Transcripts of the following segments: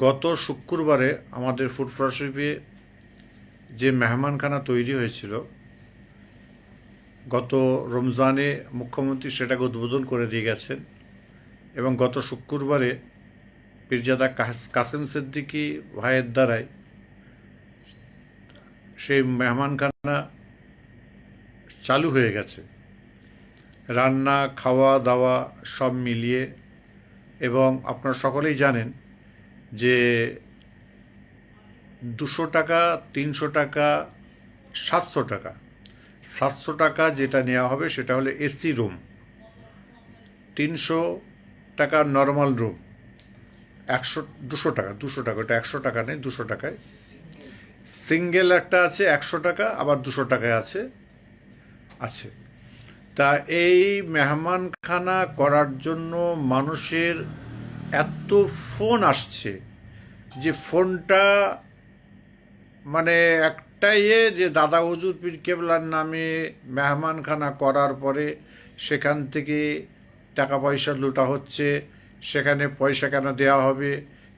গত শুক্রবারে আমাদের ফুড ফ্রাশিপে যে মেহমানখানা তৈরি হয়েছিল, গত রমজানে মুখ্যমন্ত্রী সেটাকে উদ্বোধন করে দিয়ে গেছেন এবং গত শুক্রবারে পীরজাদা কাসেম সিদ্দিকী ভাইয়ের দ্বারাই সেই মেহমানখানা চালু হয়ে গেছে। রান্না, খাওয়া দাওয়া সব মিলিয়ে। এবং আপনারা সকলেই জানেন যে 200 টাকা, 300 টাকা, 700 টাকা। 700 টাকা যেটা নেওয়া হবে সেটা হলো এসি রুম, 300 টাকা নর্মাল রুম, 200 টাকা, 200 টাকা, ওটা 100 টাকা নেই, 200 টাকায় সিঙ্গেল একটা আছে 100 টাকা, আবার 200 টাকায় আছে আছে তা এই মেহমানখানা করার জন্য মানুষের এত ফোন আসছে যে ফোনটা মানে একটাই যে দাদা হুজুর পীর কেবলার নামে মেহমানখানা করার পরে সেখান থেকে টাকা পয়সা লুটা হচ্ছে, সেখানে পয়সা কেন দেওয়া হবে,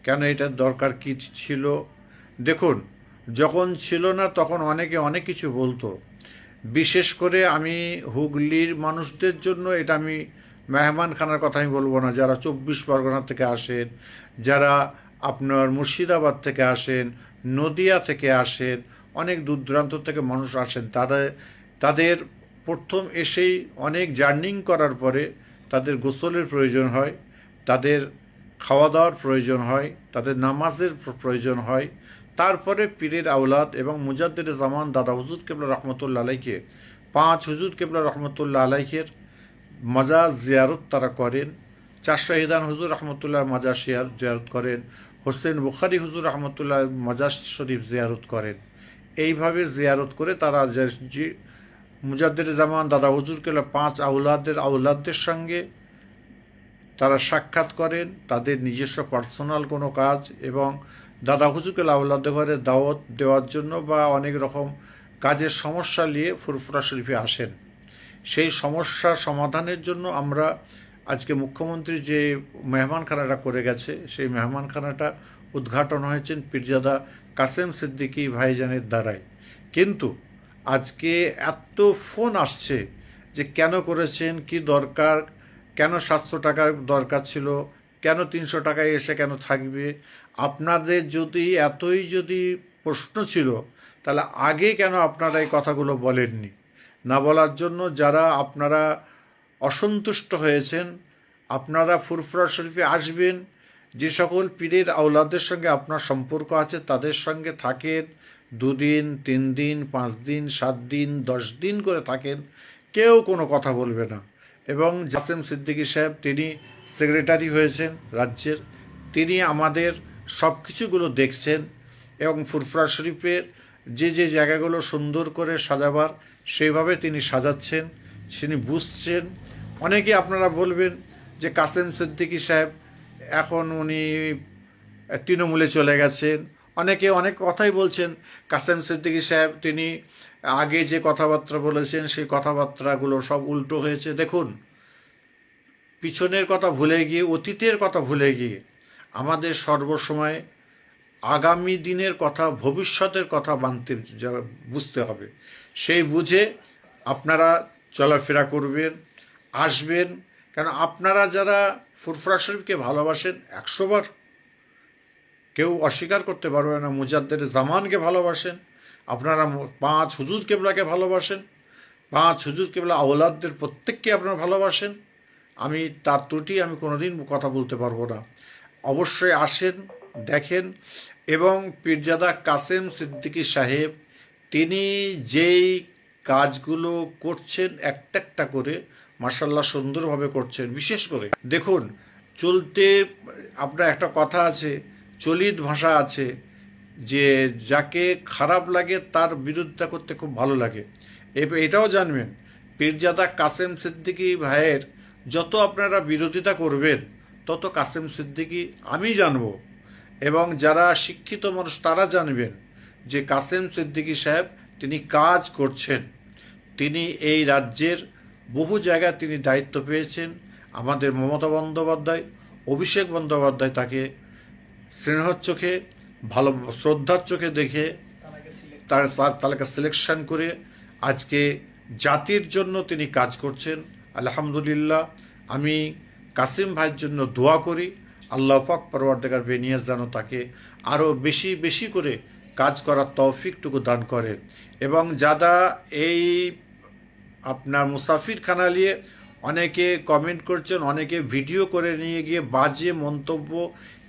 কেন এটার দরকার কী ছিল। দেখুন, যখন ছিল না তখন অনেকে অনেক কিছু বলতো। বিশেষ করে আমি হুগলির মানুষদের জন্য এটা আমি মেহমানখানার কথা আমি বলবো না, যারা 24 পরগনা থেকে আসেন, যারা আপনার মুর্শিদাবাদ থেকে আসেন, নদিয়া থেকে আসেন, অনেক দূর দূরান্ত থেকে মানুষ আসেন, তাদের প্রথম এসেই অনেক জার্নিং করার পরে তাদের গোসলের প্রয়োজন হয়, তাদের খাওয়া দাওয়ার প্রয়োজন হয়, তাদের নামাজের প্রয়োজন হয়। তারপরে পীরের আওলাদ এবং মুজাদ্দিদ জামান দাদা হুজুর কেবলা রহমতুল্লাহ আলাইকে, 5 হুজুর কেবলা রহমতুল্লাহ আলাইকের মাজার জিয়ারত তারা করেন। চার শাহিদান হুজুর রহমতুল্লাহ মাজার জিয়ারত করেন। হোসেন বুখারি হুজুর রহমতুল্লাহ মাজার শরীফ জিয়ারত করেন। এইভাবে জিয়ারত করে তারা যে মুজাদ্দিদ জামান দাদা হুজুর কেবলা 5 আউলাদদের সঙ্গে তারা সাক্ষাৎ করেন, তাদের নিজস্ব পার্সোনাল কোনো কাজ এবং দাদা হুজুরকে আউলাদ ঘরে দাওয়াত দেওয়ার জন্য বা অনেক রকম কাজের সমস্যা নিয়ে ফুরফুরা শরীফে আসেন। সেই সমস্যা সমাধানের জন্য আমরা আজকে মুখ্যমন্ত্রী যে মেহমানখানাটা করে গেছে, সেই মেহমানখানাটা উদ্ঘাটন হয়েছেন পীরজাদা কাসেম সিদ্দিকী ভাইজানের দ্বারাই। কিন্তু আজকে এত ফোন আসছে যে কেন করেছেন, কি দরকার, কেন 700 টাকার দরকার ছিল, কেন 300 টাকায় এসে কেন থাকবে। আপনাদের যদি প্রশ্ন ছিল, তাহলে আগে কেন আপনারা এই কথাগুলো বলেননি? না বলার জন্য যারা আপনারা অসন্তুষ্ট হয়েছেন, আপনারা ফুরফুরা শরীফে আসবেন, যে সকল পীরের আওলাদের সঙ্গে আপনার সম্পর্ক আছে তাদের সঙ্গে থাকেন, 2 দিন, 3 দিন, 5 দিন, 7 দিন, 10 দিন করে থাকেন, কেউ কোনো কথা বলবে না। এবং কাসেম সিদ্দিকী সাহেব তিনি সেক্রেটারি হয়েছেন রাজ্যের, তিনি আমাদের সব কিছুগুলো দেখছেন এবং ফুরফুরা শরীফের যে জায়গাগুলো সুন্দর করে সাজাবার সেইভাবে তিনি সাজাচ্ছেন, তিনি বুঝছেন। অনেকে আপনারা বলবেন যে কাসেম সিদ্দিকী সাহেব এখন উনি তৃণমূলে চলে গেছেন, অনেকে অনেক কথাই বলছেন। কাসেম সিদ্দিকী সাহেব তিনি আগে যে কথাবার্তা বলেছেন সেই কথাবার্তাগুলো সব উল্টো হয়েছে। দেখুন, পিছনের কথা ভুলে গিয়ে, অতীতের কথা ভুলে গিয়ে আমাদের সর্বসময় আগামী দিনের কথা, ভবিষ্যতের কথা বুঝতে হবে। সেই বুঝে আপনারা চলাফেরা করবেন, আসবেন। কেন আপনারা যারা ফুরফুরা শরীফকে ভালোবাসেন, 100 বার কেউ অস্বীকার করতে পারবে না, মুজাদ্দিদ জামানকে ভালোবাসেন, আপনারা 5 হুজুর কেবলাকে ভালোবাসেন, 5 হুজুর কেবলা আওলাদদের প্রত্যেককে আপনারা ভালোবাসেন। আমি তার ত্রুটি আমি কোনোদিন কথা বলতে পারবো না। অবশ্যই আসেন, দেখেন। এবং পীরজাদা কাসেম সিদ্দিকী সাহেব তিনি যেই কাজগুলো করছেন একটা একটা করে মাশাআল্লাহ সুন্দরভাবে করছেন। বিশেষ করে দেখুন, চলতে আপনার একটা কথা আছে, চলিত ভাষা আছে যে যাকে খারাপ লাগে তার বিরোধিতা করতে খুব ভালো লাগে। এটাও জানবেন, পীরজাদা কাসেম সিদ্দিকী ভাইয়ের যত আপনারা বিরোধিতা করবেন তত কাসেম সিদ্দিকী আমি জানব এবং যারা শিক্ষিত মানুষ তারা জানবেন যে কাসেম সিদ্দিকী সাহেব তিনি কাজ করছেন। তিনি এই রাজ্যের বহু জায়গায় তিনি দায়িত্ব পেয়েছেন। আমাদের মমতা বন্দ্যোপাধ্যায়, অভিষেক বন্দ্যোপাধ্যায় তাকে স্নেহর চোখে, ভালো শ্রদ্ধার চোখে দেখে তাকে সিলেকশন করে আজকে জাতির জন্য তিনি কাজ করছেন। আলহামদুলিল্লাহ। আমি কাসিম ভাইয়ের জন্য দোয়া করি, আল্লাহ পাক পরওয়ারদিগার বেনিয়াজ যেন তাকে আরও বেশি বেশি করে কাজ করার তৌফিকটুকু দান করেন। এবং যারা এই আপনার মুসাফিরখানা নিয়ে অনেকে কমেন্ট করছেন, অনেকে ভিডিও করে নিয়ে গিয়ে বাজে মন্তব্য,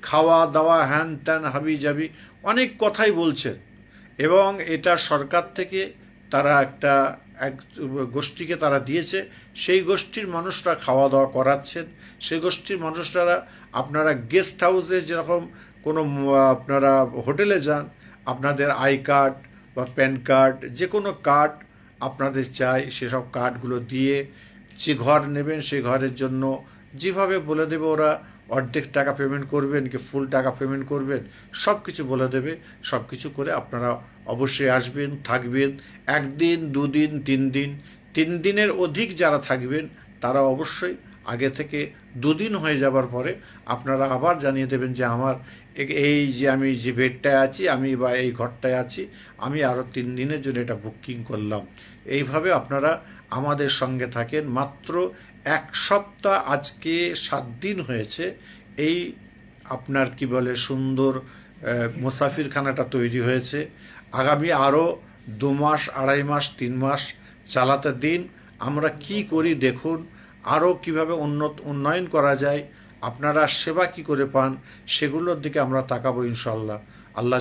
খাওয়া দাওয়া হ্যান ত্যান হাবি জাবি অনেক কথাই বলছেন। এবং এটা সরকার থেকে তারা এক গোষ্ঠীকে তারা দিয়েছে, সেই গোষ্ঠীর মানুষরা খাওয়া দাওয়া করাচ্ছেন। সেই গোষ্ঠীর মানুষরা, আপনারা গেস্ট হাউসে যেরকম কোনো আপনারা হোটেলে যান, আপনাদের আই কার্ড বা প্যান কার্ড যে কোনো কার্ড আপনাদের চাই, সেসব কার্ডগুলো দিয়ে যে ঘর নেবেন সেই ঘরের জন্য যেভাবে বলে দেবে ওরা, অর্ধেক টাকা পেমেন্ট করবেন কি ফুল টাকা পেমেন্ট করবেন, সব কিছু বলে দেবে। সব কিছু করে আপনারা অবশ্যই আসবেন, থাকবেন 1 দিন 2 দিন 3 দিন। 3 দিনের অধিক যারা থাকবেন তারা অবশ্যই আগে থেকে 2 দিন হয়ে যাবার পরে আপনারা আবার জানিয়ে দেবেন যে আমার এই যে আমি যে বেডটায় আছি, আমি বা এই ঘরটায় আছি, আমি আরও 3 দিনের জন্য এটা বুকিং করলাম। এইভাবে আপনারা আমাদের সঙ্গে থাকেন। মাত্র 1 সপ্তাহ, আজকে 7 দিন হয়েছে এই আপনার কি বলে সুন্দর মুসাফিরখানাটা তৈরি হয়েছে। আগামী আরও 2 মাস 2.5 মাস 3 মাস চালাতে দিন। আমরা কি করি দেখুন, আরও কীভাবে উন্নয়ন করা যায়, আপনারা সেবা কি করে পান, সেগুলোর দিকে আমরা তাকাবো ইনশাল্লাহ। আল্লাহ